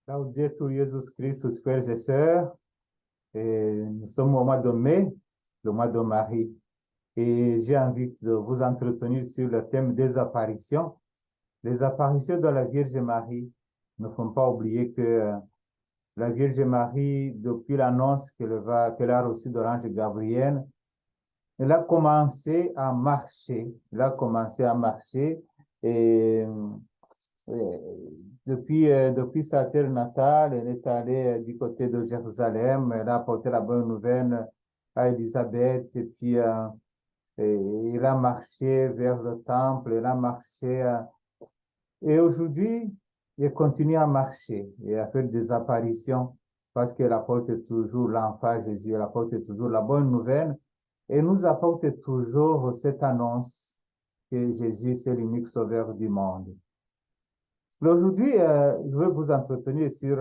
Laudetur Jesus Christus, frères et sœurs. Nous sommes au mois de mai, le mois de Marie. Et j'ai envie de vous entretenir sur le thème des apparitions. Les apparitions de la Vierge Marie. Ne faut pas oublier que la Vierge Marie, depuis l'annonce qu'elle a reçue de l'ange Gabriel, elle a commencé à marcher. Elle a commencé à marcher et depuis sa terre natale, elle est allée du côté de Jérusalem. Elle a apporté la bonne nouvelle à Élisabeth. Et puis, il a marché vers le temple. Elle a marché. Et aujourd'hui, elle continue à marcher et à faire des apparitions parce qu'elle apporte toujours l'enfant Jésus. Elle apporte toujours la bonne nouvelle et nous apporte toujours cette annonce que Jésus, c'est l'unique sauveur du monde. Aujourd'hui, je vais vous entretenir sur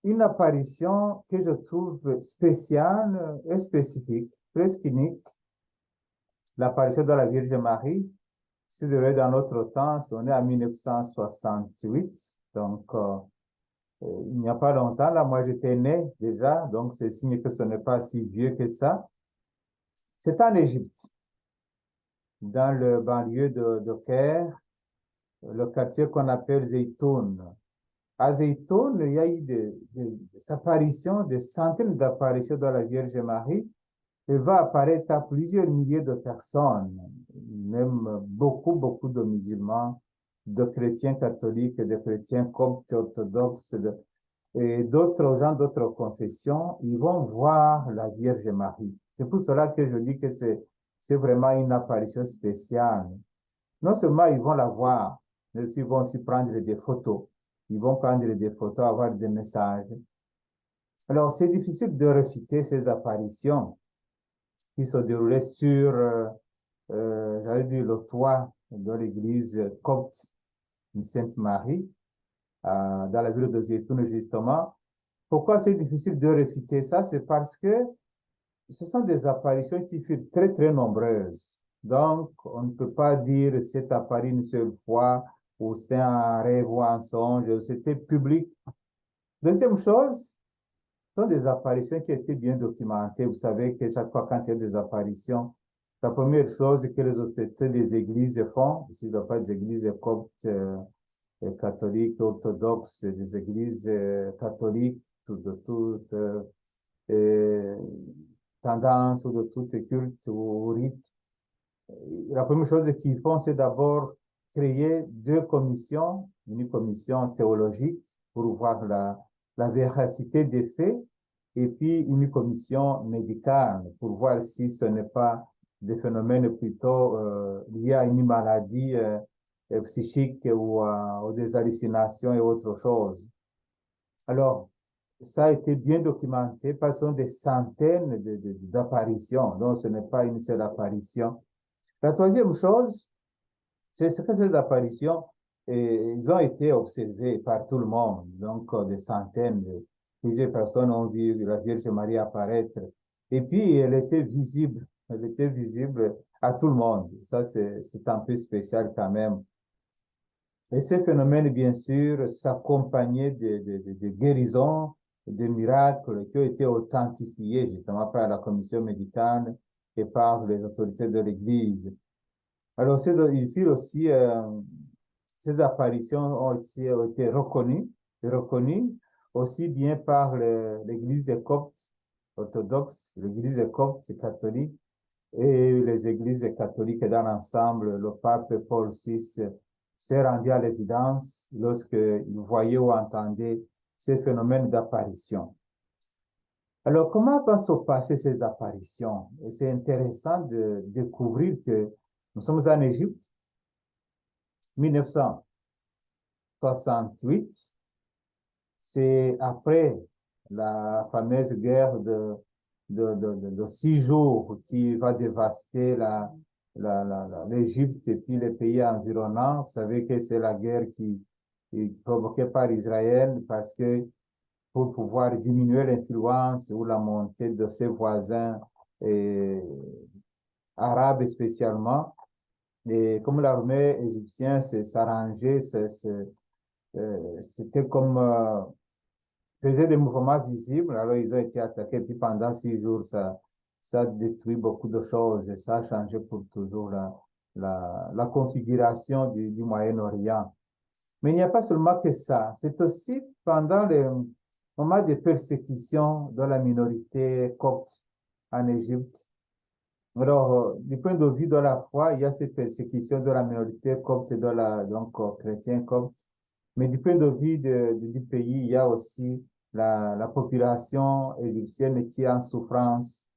une apparition que je trouve spéciale et spécifique, presque unique, l'apparition de la Vierge Marie. C'est dans notre temps, on est en 1968, donc il n'y a pas longtemps, là, moi j'étais né déjà, donc c'est signe que ce n'est pas si vieux que ça. C'est en Égypte, dans le banlieue de Caire, le quartier qu'on appelle Zeytoun. À Zeytoun, il y a eu des apparitions, des centaines d'apparitions de la Vierge Marie. Elle va apparaître à plusieurs milliers de personnes, même beaucoup de musulmans, de chrétiens catholiques, de chrétiens coptes, orthodoxes, et d'autres gens d'autres confessions, ils vont voir la Vierge Marie. C'est pour cela que je dis que c'est vraiment une apparition spéciale. Non seulement ils vont la voir, mais ils vont aussi prendre des photos. Ils vont prendre des photos, avoir des messages. Alors, c'est difficile de réfuter ces apparitions qui se déroulaient sur, j'allais dire, le toit de l'église copte de Sainte-Marie, dans la ville de Zeytoun, justement. Pourquoi c'est difficile de réfuter ça? C'est parce que ce sont des apparitions qui furent très nombreuses. Donc, on ne peut pas dire c'est apparu une seule fois ou c'était un rêve ou un songe, c'était public. Deuxième chose, ce sont des apparitions qui étaient bien documentées. Vous savez que chaque fois quand il y a des apparitions, la première chose que les autorités des églises font, s'il ne doit pas des églises coptes, catholiques, orthodoxes, des églises catholiques de toute tendance ou de tout culte ou rite, la première chose qu'ils font, c'est d'abord créer deux commissions, une commission théologique pour voir la véracité des faits, et puis une commission médicale pour voir si ce n'est pas des phénomènes plutôt liés à une maladie psychique ou des hallucinations et autre chose. Alors, ça a été bien documenté parce que ce sont des centaines d'apparitions, donc ce n'est pas une seule apparition. La troisième chose, c'est que ces apparitions, ils ont été observées par tout le monde. Donc, des centaines, plusieurs personnes ont vu la Vierge Marie apparaître. Et puis, elle était visible. Elle était visible à tout le monde. Ça, c'est un peu spécial quand même. Et ces phénomènes, bien sûr, s'accompagnaient de guérisons, de miracles qui ont été authentifiés justement par la commission médicale et par les autorités de l'Église. Alors, il fut aussi, ces apparitions ont été reconnues aussi bien par l'Église copte orthodoxe, l'Église copte catholique et les églises catholiques dans l'ensemble. Le pape Paul VI s'est rendu à l'évidence lorsqu'il voyait ou entendait ces phénomènes d'apparition. Alors, comment vont se passer ces apparitions? Et c'est intéressant de découvrir que nous sommes en Égypte, 1968, c'est après la fameuse guerre de 6 jours qui va dévaster l'Égypte et puis les pays environnants. Vous savez que c'est la guerre qui est provoquée par Israël parce que pour pouvoir diminuer l'influence ou la montée de ses voisins arabes spécialement. Et comme l'armée égyptienne s'arrangeait, c'était comme faisait des mouvements visibles, alors ils ont été attaqués, puis pendant 6 jours, ça détruit beaucoup de choses, et ça a changé pour toujours la configuration du Moyen-Orient. Mais il n'y a pas seulement que ça, c'est aussi pendant les moments de persécution de la minorité copte en Égypte. Alors, du point de vue de la foi, il y a cette persécution de la minorité copte, donc chrétien copte. Mais du point de vue du pays, il y a aussi la population égyptienne qui est en souffrance.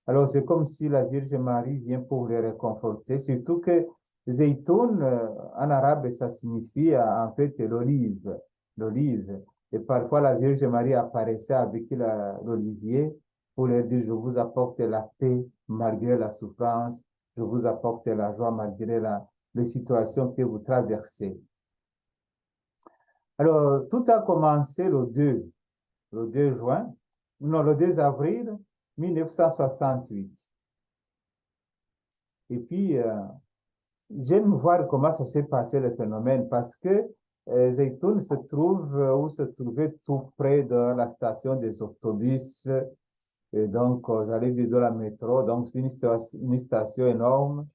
Alors, c'est comme si la Vierge Marie vient pour les réconforter, surtout que zaytoun, en arabe, ça signifie en fait l'olive, l'olive. Et parfois, la Vierge Marie apparaissait avec l'olivier pour leur dire, je vous apporte la paix malgré la souffrance, je vous apporte la joie malgré les situations que vous traversez. Alors, tout a commencé le 2 juin, non, le 2 avril 1968. Et puis, j'aime voir comment ça s'est passé le phénomène parce que Zeytoun se trouve ou se trouvait tout près de la station des autobus. Et donc, j'allais dire de la métro. Donc, c'est une station énorme.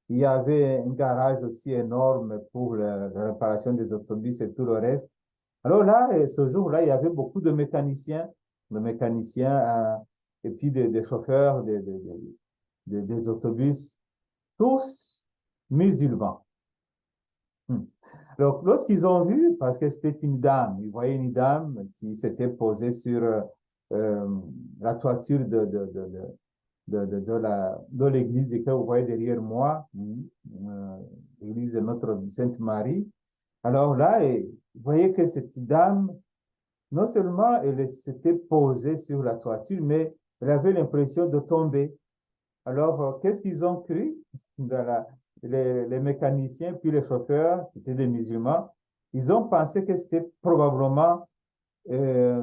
Il y avait un garage aussi énorme pour la réparation des autobus et tout le reste. Alors là, ce jour-là, il y avait beaucoup de mécaniciens et puis des chauffeurs des autobus, tous musulmans. Alors, lorsqu'ils ont vu, parce que c'était une dame, ils voyaient une dame qui s'était posée sur la toiture de l'église que vous voyez derrière moi, l'église de notre Sainte Marie. Alors là, vous voyez que cette dame, non seulement elle s'était posée sur la toiture, mais elle avait l'impression de tomber. Alors, qu'est-ce qu'ils ont cru les mécaniciens, puis les chauffeurs, qui étaient des musulmans, ils ont pensé que c'était probablement euh,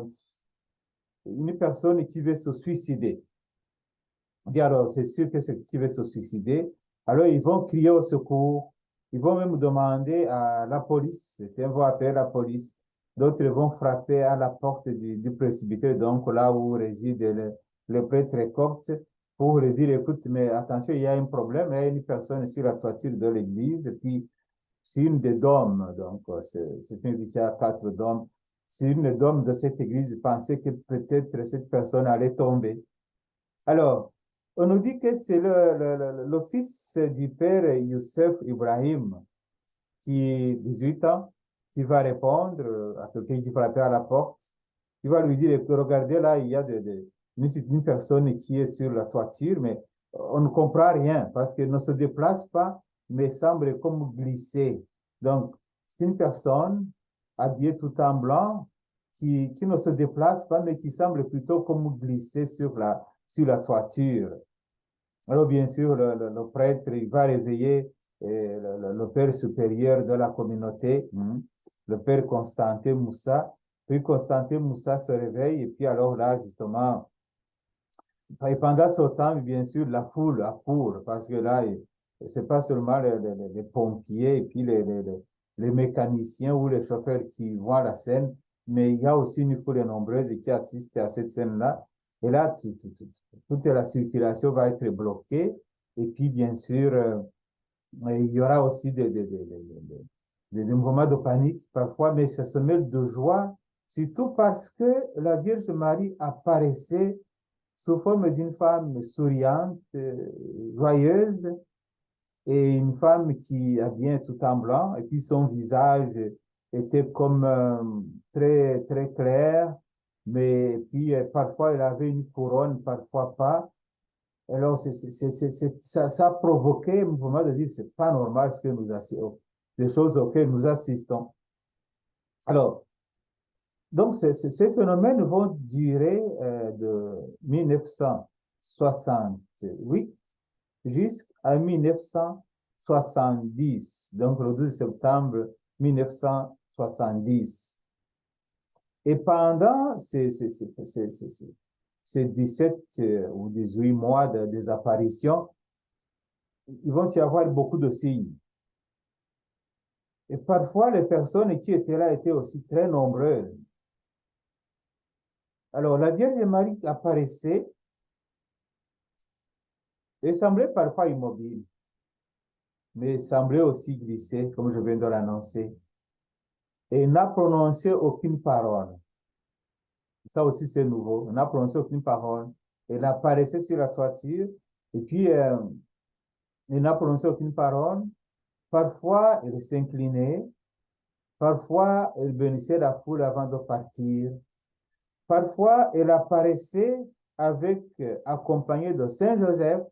une personne qui veut se suicider. Dit alors, c'est sûr que c'est qui veut se suicider. Alors, ils vont crier au secours. Ils vont même demander à la police. Certains vont appeler la police. D'autres vont frapper à la porte du presbytère, donc là où réside le prêtre copte, pour lui dire, écoute, mais attention, il y a un problème, il y a une personne sur la toiture de l'église, puis c'est une des dômes, donc c'est une qu'il y a 4 dômes. C'est une des dômes de cette église pensait que peut-être cette personne allait tomber. Alors, on nous dit que c'est le fils du père Youssef Ibrahim, qui a 18 ans, qui va répondre à quelqu'un qui frappe à la porte. Il va lui dire, regardez là, il y a une personne qui est sur la toiture, mais on ne comprend rien parce qu'elle ne se déplace pas, mais semble comme glisser. Donc, c'est une personne habillée tout en blanc qui ne se déplace pas, mais qui semble plutôt comme glisser sur la toiture. Alors, bien sûr, le prêtre, il va réveiller le père supérieur de la communauté, le père Constantin Moussa. Puis Constantin Moussa se réveille, et puis alors là, justement, et pendant ce temps, bien sûr, la foule accourt, parce que là, c'est pas seulement les pompiers et puis les mécaniciens ou les chauffeurs qui voient la scène, mais il y a aussi une foule nombreuse qui assiste à cette scène-là. Et là, toute la circulation va être bloquée. Et puis, bien sûr, il y aura aussi des moments de panique parfois, mais ça se mêle de joie, surtout parce que la Vierge Marie apparaissait sous forme d'une femme souriante, joyeuse, et une femme qui habillait tout en blanc, et puis son visage était comme très, très clair, mais puis parfois elle avait une couronne, parfois pas. Alors, ça a provoqué un moment de dire, c'est pas normal ce que nous assistons, des choses auxquelles nous assistons. Alors, donc, ces phénomènes vont durer de 1968 jusqu'à 1970, donc le 12 septembre 1970. Et pendant ces 17 ou 18 mois de désapparition, ils vont y avoir beaucoup de signes. Et parfois, les personnes qui étaient là étaient aussi très nombreuses. Alors, la Vierge Marie apparaissait et semblait parfois immobile, mais semblait aussi glisser, comme je viens de l'annoncer, et n'a prononcé aucune parole. Ça aussi, c'est nouveau. Elle n'a prononcé aucune parole. Elle apparaissait sur la toiture, et puis elle n'a prononcé aucune parole. Parfois, elle s'inclinait. Parfois, elle bénissait la foule avant de partir. Parfois, elle apparaissait avec, accompagnée de Saint Joseph.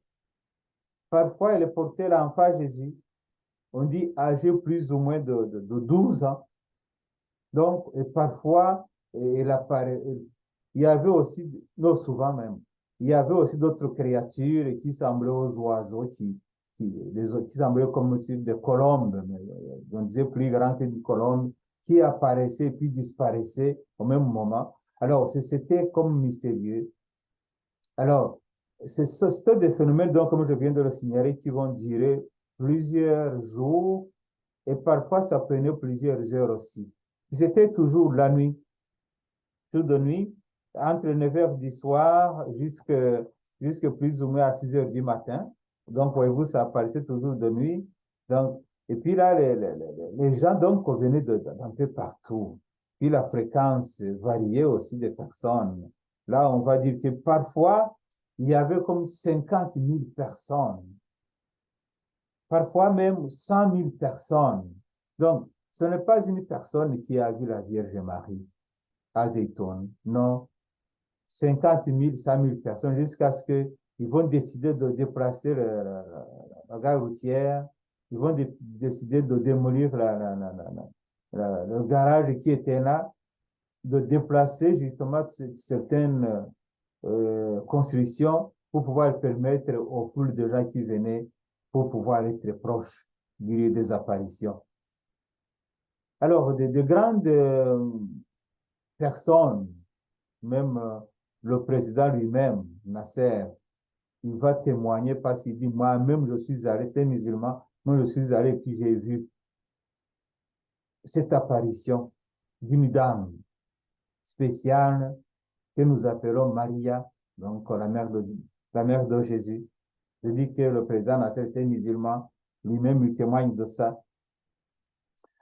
Parfois, elle portait l'enfant Jésus. On dit âgé plus ou moins de 12 ans. Donc, et parfois, elle apparaît. Il y avait aussi, non souvent même, il y avait aussi d'autres créatures qui semblaient aux oiseaux, qui semblaient comme aussi des colombes, mais on disait plus grand que des colombes, qui apparaissaient puis disparaissaient au même moment. Alors, c'était comme mystérieux. Alors, c'est des phénomènes, donc, comme je viens de le signaler, qui vont durer plusieurs jours et parfois ça prenait plusieurs heures aussi. C'était toujours la nuit, tout de nuit, entre 9 heures du soir jusque plus ou moins à 6 heures du matin. Donc, voyez-vous, ça apparaissait toujours de nuit. Donc, et puis là, les gens donc venaient d'un peu partout. Puis la fréquence variait aussi des personnes. Là, on va dire que parfois, il y avait comme 50 000 personnes, parfois même 100 000 personnes. Donc, ce n'est pas une personne qui a vu la Vierge Marie à Zeytoun, non, 50 000, 100 000 personnes, jusqu'à ce qu'ils vont décider de déplacer la gare routière, ils vont décider de démolir le garage qui était là, de déplacer justement certaines constructions pour pouvoir permettre aux foules de gens qui venaient pour pouvoir être proches du lieu des apparitions. Alors, de grandes personnes, même le président lui-même, Nasser, il va témoigner parce qu'il dit, moi-même, je suis allé, c'était musulman, moi, je suis allé et puis j'ai vu cette apparition d'une dame spéciale que nous appelons Maria, donc la mère de Jésus. Je dis que le président Nasser était musulman, lui-même il témoigne de ça.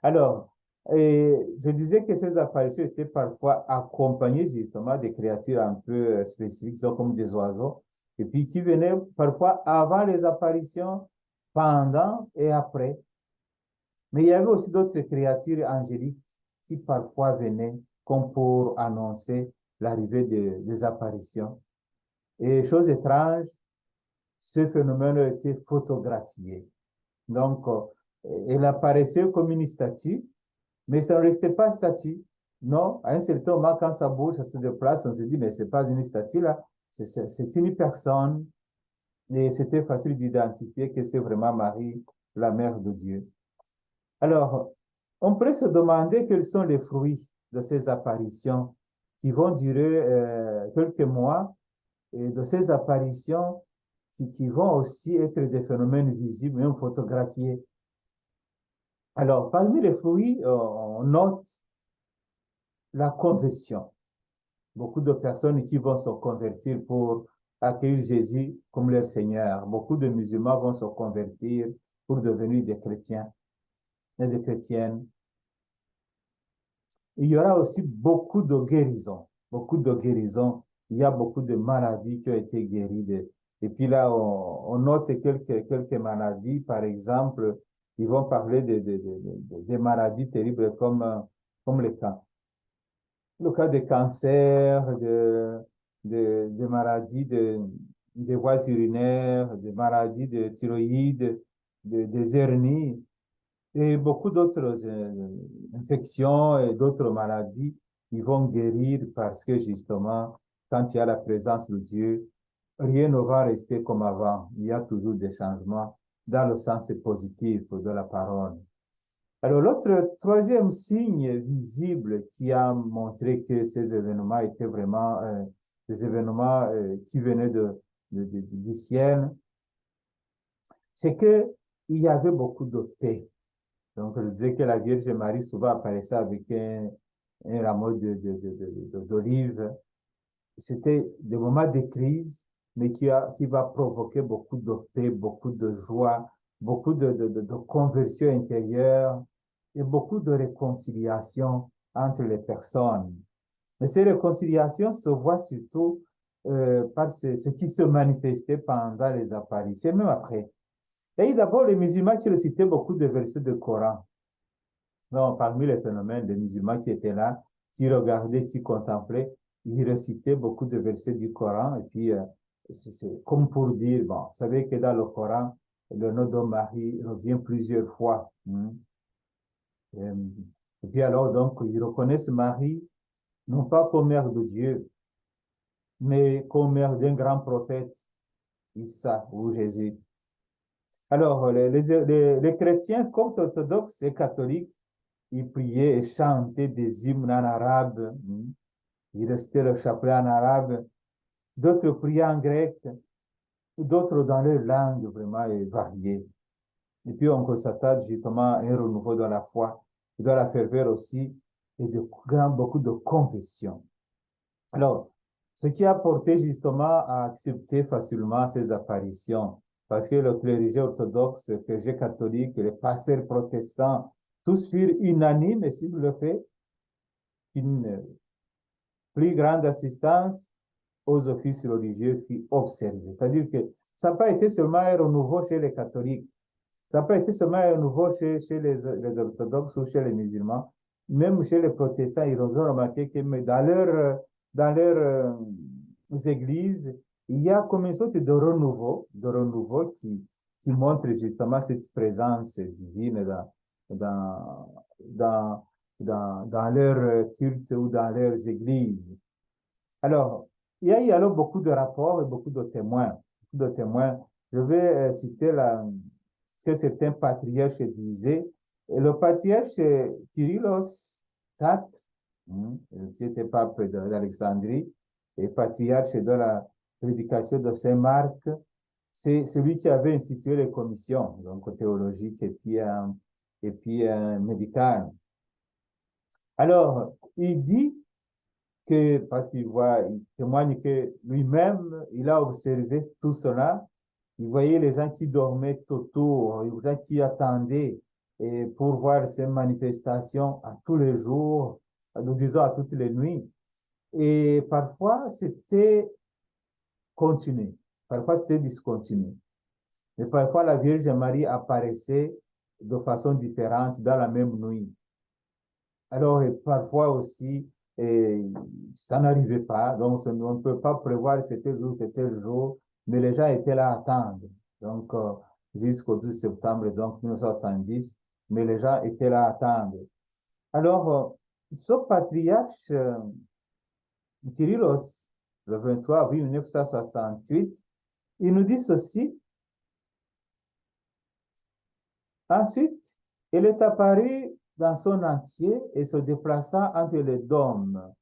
Alors, je disais que ces apparitions étaient parfois accompagnées justement des créatures un peu spécifiques, comme des oiseaux, et puis qui venaient parfois avant les apparitions, pendant et après. Mais il y avait aussi d'autres créatures angéliques qui parfois venaient comme pour annoncer l'arrivée des apparitions. Et chose étrange, ce phénomène a été photographié. Donc, elle apparaissait comme une statue, mais ça ne restait pas statue. Non, à un certain moment, quand ça bouge, ça se déplace, on se dit, mais c'est pas une statue là, c'est une personne. Et c'était facile d'identifier que c'est vraiment Marie, la mère de Dieu. Alors, on pourrait se demander quels sont les fruits de ces apparitions qui vont durer quelques mois et de ces apparitions qui vont aussi être des phénomènes visibles, même photographiés. Alors, parmi les fruits, on note la conversion. Beaucoup de personnes qui vont se convertir pour accueillir Jésus comme leur Seigneur. Beaucoup de musulmans vont se convertir pour devenir des chrétiens et des chrétiennes. Il y aura aussi beaucoup de guérisons. Beaucoup de guérisons. Il y a beaucoup de maladies qui ont été guéries. Et puis là, on note quelques maladies. Par exemple, ils vont parler des maladies terribles comme le cas de cancer, de maladies des voies urinaires, des maladies de thyroïde, des hernies et beaucoup d'autres infections et d'autres maladies. Ils vont guérir parce que justement, quand il y a la présence de Dieu, rien ne va rester comme avant. Il y a toujours des changements dans le sens positif de la parole. Alors, l'autre troisième signe visible qui a montré que ces événements étaient vraiment des événements qui venaient du ciel, c'est que il y avait beaucoup de paix. Donc, je disais que la Vierge Marie souvent apparaissait avec un rameau d'olive. C'était des moments de crise, mais qui va provoquer beaucoup de paix, beaucoup de joie, beaucoup de conversion intérieure et beaucoup de réconciliation entre les personnes. Mais ces réconciliations se voient surtout par ce qui se manifestait pendant les apparitions, même après. Et d'abord, les musulmans qui récitaient beaucoup de versets de Coran. Donc, parmi les phénomènes des musulmans qui étaient là, qui regardaient, qui contemplaient, ils récitaient beaucoup de versets du Coran. Et puis, c'est comme pour dire, bon, vous savez que dans le Coran, le nom de Marie revient plusieurs fois. Et puis alors, donc, ils reconnaissent Marie, non pas comme mère de Dieu, mais comme mère d'un grand prophète, Issa ou Jésus. Alors, les chrétiens coptes orthodoxes et catholiques, ils priaient et chantaient des hymnes en arabe. Ils restaient le chapelet en arabe. D'autres priaient en grec, d'autres dans leur langue vraiment variée. Et puis, on constata justement un renouveau dans la foi, dans la ferveur aussi, et beaucoup de confessions. Alors, ce qui a porté justement à accepter facilement ces apparitions, parce que le clergé orthodoxe, le clergé catholique, les pasteurs protestants, tous furent unanimes sur le fait qu'une plus grande assistance aux offices religieux fut observée. C'est-à-dire que ça n'a pas été seulement un renouveau chez les catholiques, ça n'a pas été seulement un renouveau chez les orthodoxes ou chez les musulmans, même chez les protestants, ils ont remarqué que dans leurs églises, il y a comme une sorte de renouveau qui montre justement cette présence divine dans, dans, dans leur culte ou dans leurs églises. Alors, il y a eu alors beaucoup de rapports et beaucoup de témoins. Beaucoup de témoins. Je vais citer ce que certains patriarches disaient. Et le patriarche Kyrillos IV, qui était pape d'Alexandrie et patriarche de la prédication de Saint-Marc, c'est celui qui avait institué les commissions, donc théologiques et puis médicales. Alors, il dit que, parce il témoigne que lui-même, il a observé tout cela. Il voyait les gens qui dormaient autour, les gens qui attendaient et pour voir ces manifestations à tous les jours, nous disons à toutes les nuits. Et parfois, c'était continué. Parfois, c'était discontinué. Et parfois, la Vierge Marie apparaissait de façon différente dans la même nuit. Alors, et parfois aussi, ça n'arrivait pas. Donc, on ne peut pas prévoir c'était le jour, mais les gens étaient là à attendre. Donc, jusqu'au 12 septembre, donc 1970, mais les gens étaient là à attendre. Alors, ce patriarche, Kyrillos, le 23 avril 1968, il nous dit ceci. Ensuite, il est apparu dans son entier et se déplaça entre les dômes.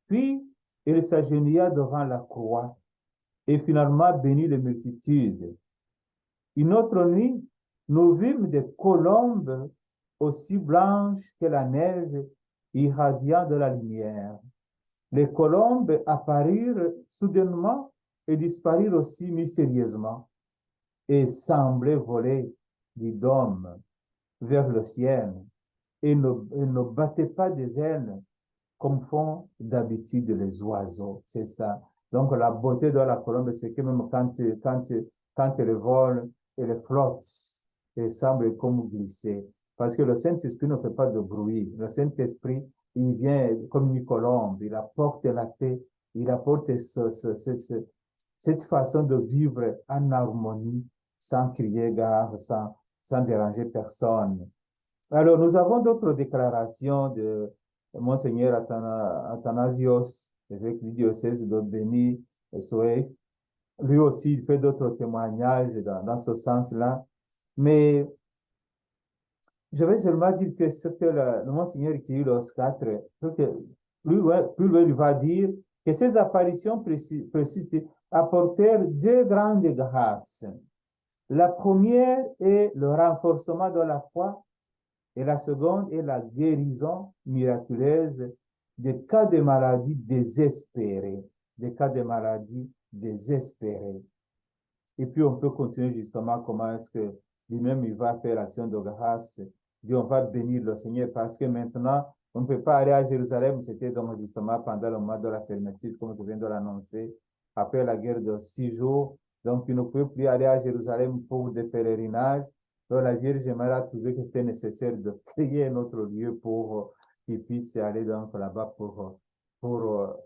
Puis, il s'agenouilla devant la croix et finalement bénit les multitudes. Une autre nuit, nous vîmes des colombes aussi blanches que la neige, irradiant de la lumière. Les colombes apparurent soudainement et disparurent aussi mystérieusement et semblaient voler du dôme vers le ciel et ne battaient pas des ailes comme font d'habitude les oiseaux. C'est ça. Donc, la beauté de la colombe, c'est que même quand elle vole, elle flotte et semble comme glisser. Parce que le Saint-Esprit ne fait pas de bruit. Le Saint-Esprit, il vient comme une colombe. Il apporte la paix. Il apporte cette façon de vivre en harmonie, sans crier gare, sans déranger personne. Alors, nous avons d'autres déclarations de Monseigneur Athanasios, évêque du diocèse de Béni et Soef. Lui aussi, il fait d'autres témoignages dans ce sens-là. Mais je vais seulement dire que ce que le Monseigneur Kyrillos IV, plus loin, il va dire que ces apparitions précisent apportèrent deux grandes grâces. La première est le renforcement de la foi Et la seconde est la guérison miraculeuse des cas de maladie désespérés. Des cas de maladie désespérés. Et puis, on peut continuer justement comment est-ce que lui-même, il va faire l'action de grâce. Dieu, on va bénir le Seigneur parce que maintenant, on ne peut pas aller à Jérusalem. C'était donc justement pendant le mois de la fermeture, comme je viens de l'annoncer, après la guerre de 6 jours. Donc, il ne pouvait plus aller à Jérusalem pour des pèlerinages. Donc, la Vierge Marie a trouvé que c'était nécessaire de créer un autre lieu pour qu'il puisse aller donc là-bas pour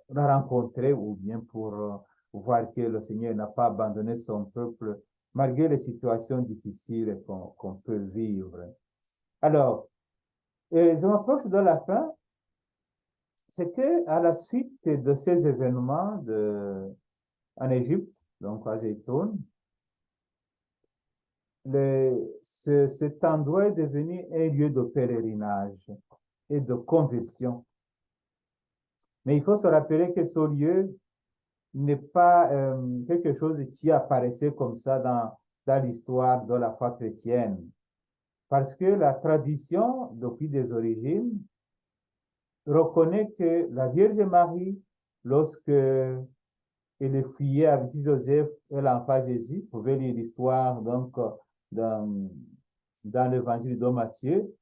la rencontrer ou bien pour voir que le Seigneur n'a pas abandonné son peuple malgré les situations difficiles qu'on peut vivre. Alors, je m'approche de la fin, c'est que à la suite de ces événements en Égypte, donc à Zaytoun, cet endroit est devenu un lieu de pèlerinage et de conversion. Mais il faut se rappeler que ce lieu n'est pas quelque chose qui apparaissait comme ça dans l'histoire de la foi chrétienne. Parce que la tradition, depuis des origines, reconnaît que la Vierge Marie, lorsque elle fuyait avec Joseph et l'enfant Jésus, vous pouvez lire l'histoire donc dans l'évangile de Matthieu,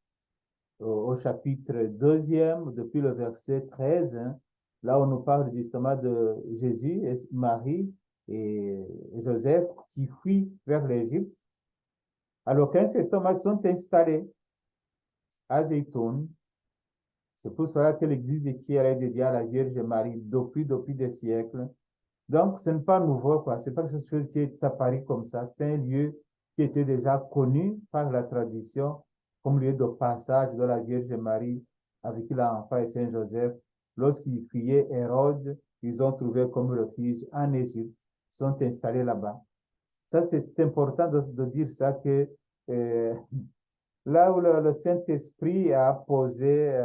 au chapitre 2e, depuis le verset 13, hein, là on nous parle justement de Jésus et Marie et Joseph qui fuient vers l'Égypte. Alors quand ces Thomas sont installés à Zaytoun, c'est pour cela que l'église qui est dédiée à la Vierge Marie depuis des siècles. Donc, ce n'est pas nouveau, quoi. C'est pas quelque chose qui est apparu comme ça. C'est un lieu qui était déjà connu par la tradition comme lieu de passage de la Vierge Marie avec l'enfant et Saint Joseph. Lorsqu'ils fuyaient Hérode, ils ont trouvé comme refuge en Égypte, sont installés là-bas. Ça, c'est important de dire ça que là où le Saint-Esprit a posé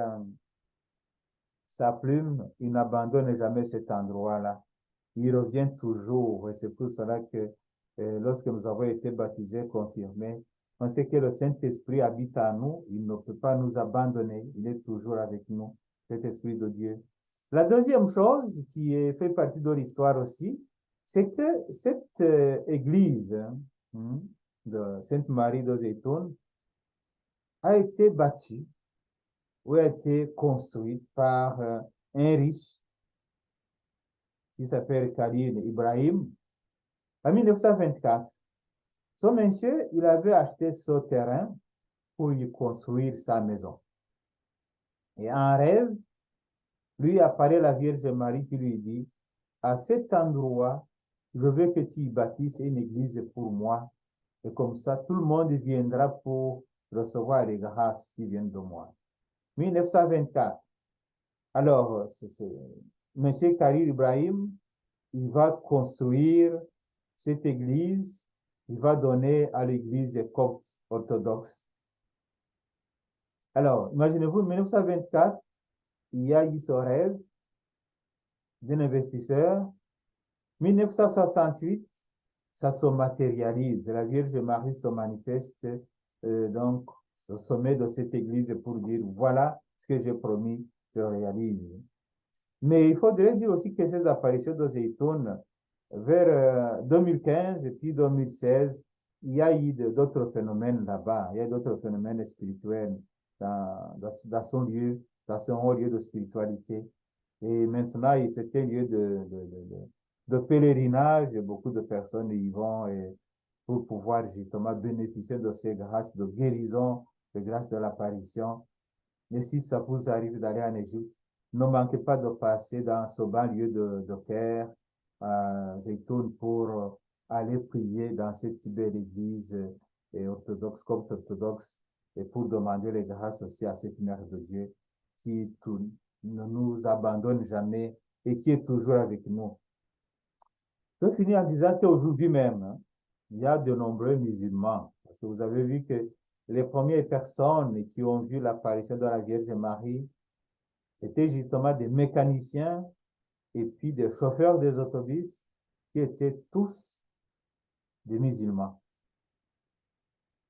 sa plume, il n'abandonne jamais cet endroit-là. Il revient toujours. Et c'est pour cela que lorsque nous avons été baptisés, confirmés, on sait que le Saint-Esprit habite en nous. Il ne peut pas nous abandonner. Il est toujours avec nous, cet Esprit de Dieu. La deuxième chose qui fait partie de l'histoire aussi, c'est que cette église de Sainte-Marie de Zaytoun a été bâtie ou a été construite par un riche qui s'appelle Khalil Ibrahim en 1924. Ce monsieur, il avait acheté ce terrain pour y construire sa maison. Et en rêve, lui apparaît la Vierge Marie qui lui dit, à cet endroit, je veux que tu y bâtisses une église pour moi. Et comme ça, tout le monde viendra pour recevoir les grâces qui viennent de moi. 1924. Alors, monsieur Khalil Ibrahim, il va construire cette église, il va donner à l'église copte orthodoxe. Alors, imaginez-vous, en 1924, il y a eu ce rêve d'un investisseur. 1968, ça se matérialise. La Vierge Marie se manifeste donc au sommet de cette église pour dire, voilà ce que j'ai promis, je réalise. Mais il faudrait dire aussi que ces apparitions de Zaytoun, vers 2015 et puis 2016, il y a eu d'autres phénomènes là-bas. Il y a d'autres phénomènes spirituels dans son lieu, dans son haut lieu de spiritualité. Et maintenant, c'est un lieu de pèlerinage. Beaucoup de personnes y vont pour pouvoir justement bénéficier de ces grâces de guérison, de grâces de l'apparition. Et si ça vous arrive d'aller en Égypte, ne manquez pas de passer dans ce bas lieu de Caire, Zaytoun, pour aller prier dans cette belle église orthodoxe, copte orthodoxe, et pour demander les grâces aussi à cette Mère de Dieu qui ne nous abandonne jamais et qui est toujours avec nous. Je vais finir en disant qu'aujourd'hui même, hein, il y a de nombreux musulmans, parce que vous avez vu que les premières personnes qui ont vu l'apparition de la Vierge Marie étaient justement des mécaniciens et puis des chauffeurs des autobus qui étaient tous des musulmans.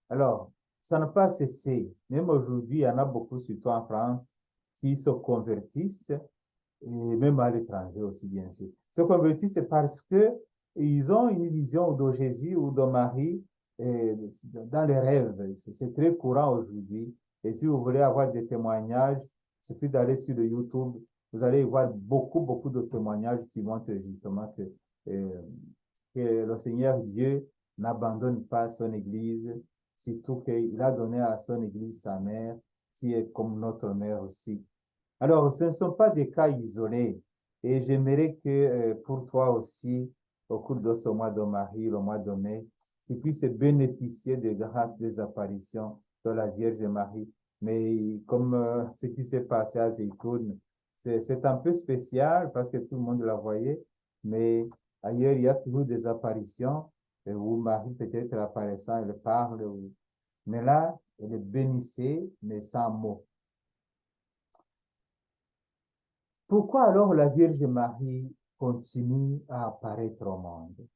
Alors, ça n'a pas cessé. Même aujourd'hui, il y en a beaucoup, surtout en France, qui se convertissent, et même à l'étranger aussi, bien sûr. Se convertissent parce que ils ont une vision de Jésus ou de Marie dans les rêves. C'est très courant aujourd'hui. Et si vous voulez avoir des témoignages, il suffit d'aller sur le YouTube. Vous allez voir beaucoup de témoignages qui montrent justement euh, que le Seigneur Dieu n'abandonne pas son Église, surtout qu'il a donné à son Église sa mère, qui est comme notre mère aussi. Alors, ce ne sont pas des cas isolés. Et j'aimerais que pour toi aussi, au cours de ce mois de Marie, le mois de mai, tu puisses bénéficier des grâces des apparitions de la Vierge Marie. Mais comme ce qui s'est passé à Zeytoun, c'est un peu spécial parce que tout le monde la voyait, mais ailleurs, il y a toujours des apparitions où Marie peut-être apparaissant, elle parle, mais là, elle est bénissée, mais sans mots. Pourquoi alors la Vierge Marie continue à apparaître au monde?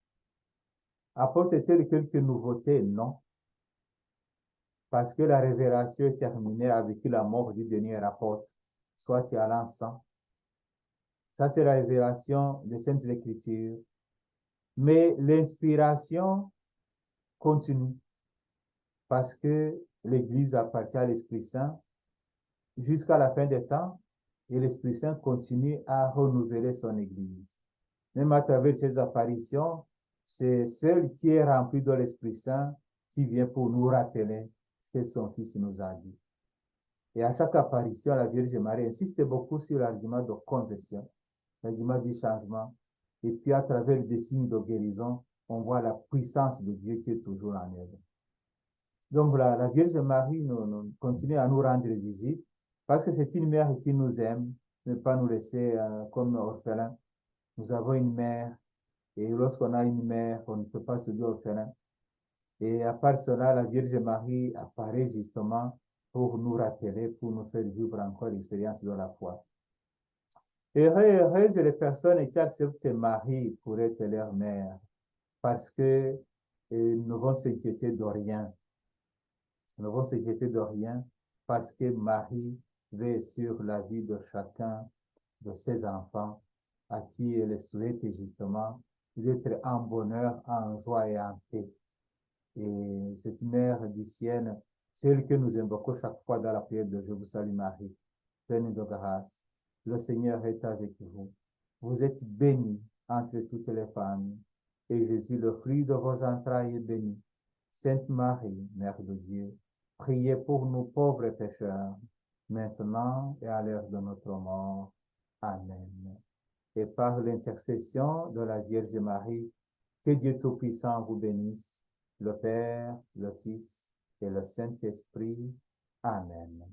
Apporte-t-elle quelques nouveautés? Non, parce que la révélation est terminée avec la mort du dernier apôtre, soit à l'encens. Ça, c'est la révélation des Saintes Écritures. Mais l'inspiration continue, parce que l'Église appartient à l'Esprit Saint jusqu'à la fin des temps, et l'Esprit Saint continue à renouveler son Église. Même à travers ces apparitions, c'est celle qui est remplie de l'Esprit Saint qui vient pour nous rappeler ce que son Fils nous a dit. Et à chaque apparition, la Vierge Marie insiste beaucoup sur l'argument de conversion, l'argument du changement. Et puis à travers des signes de guérison, on voit la puissance de Dieu qui est toujours en œuvre. Donc la Vierge Marie continue à nous rendre visite parce que c'est une mère qui nous aime, ne pas nous laisser comme orphelins. Nous avons une mère. Et lorsqu'on a une mère, on ne peut pas se dire orphelin. Et à part cela, la Vierge Marie apparaît justement pour nous rappeler, pour nous faire vivre encore l'expérience de la foi. Heureuses les personnes qui acceptent Marie pour être leur mère, parce que ils ne vont s'inquiéter de rien. Ils ne vont s'inquiéter de rien, parce que Marie veille sur la vie de chacun de ses enfants, à qui elle souhaite justement d'être en bonheur, en joie et en paix. Et cette mère lycéenne, celle que nous invoquons chaque fois dans la prière de Je vous salue Marie, pleine de grâce. Le Seigneur est avec vous. Vous êtes bénie entre toutes les femmes. Et Jésus, le fruit de vos entrailles, est béni. Sainte Marie, Mère de Dieu, priez pour nous pauvres pécheurs, maintenant et à l'heure de notre mort. Amen. Et par l'intercession de la Vierge Marie, que Dieu Tout-Puissant vous bénisse, le Père, le Fils et le Saint-Esprit. Amen.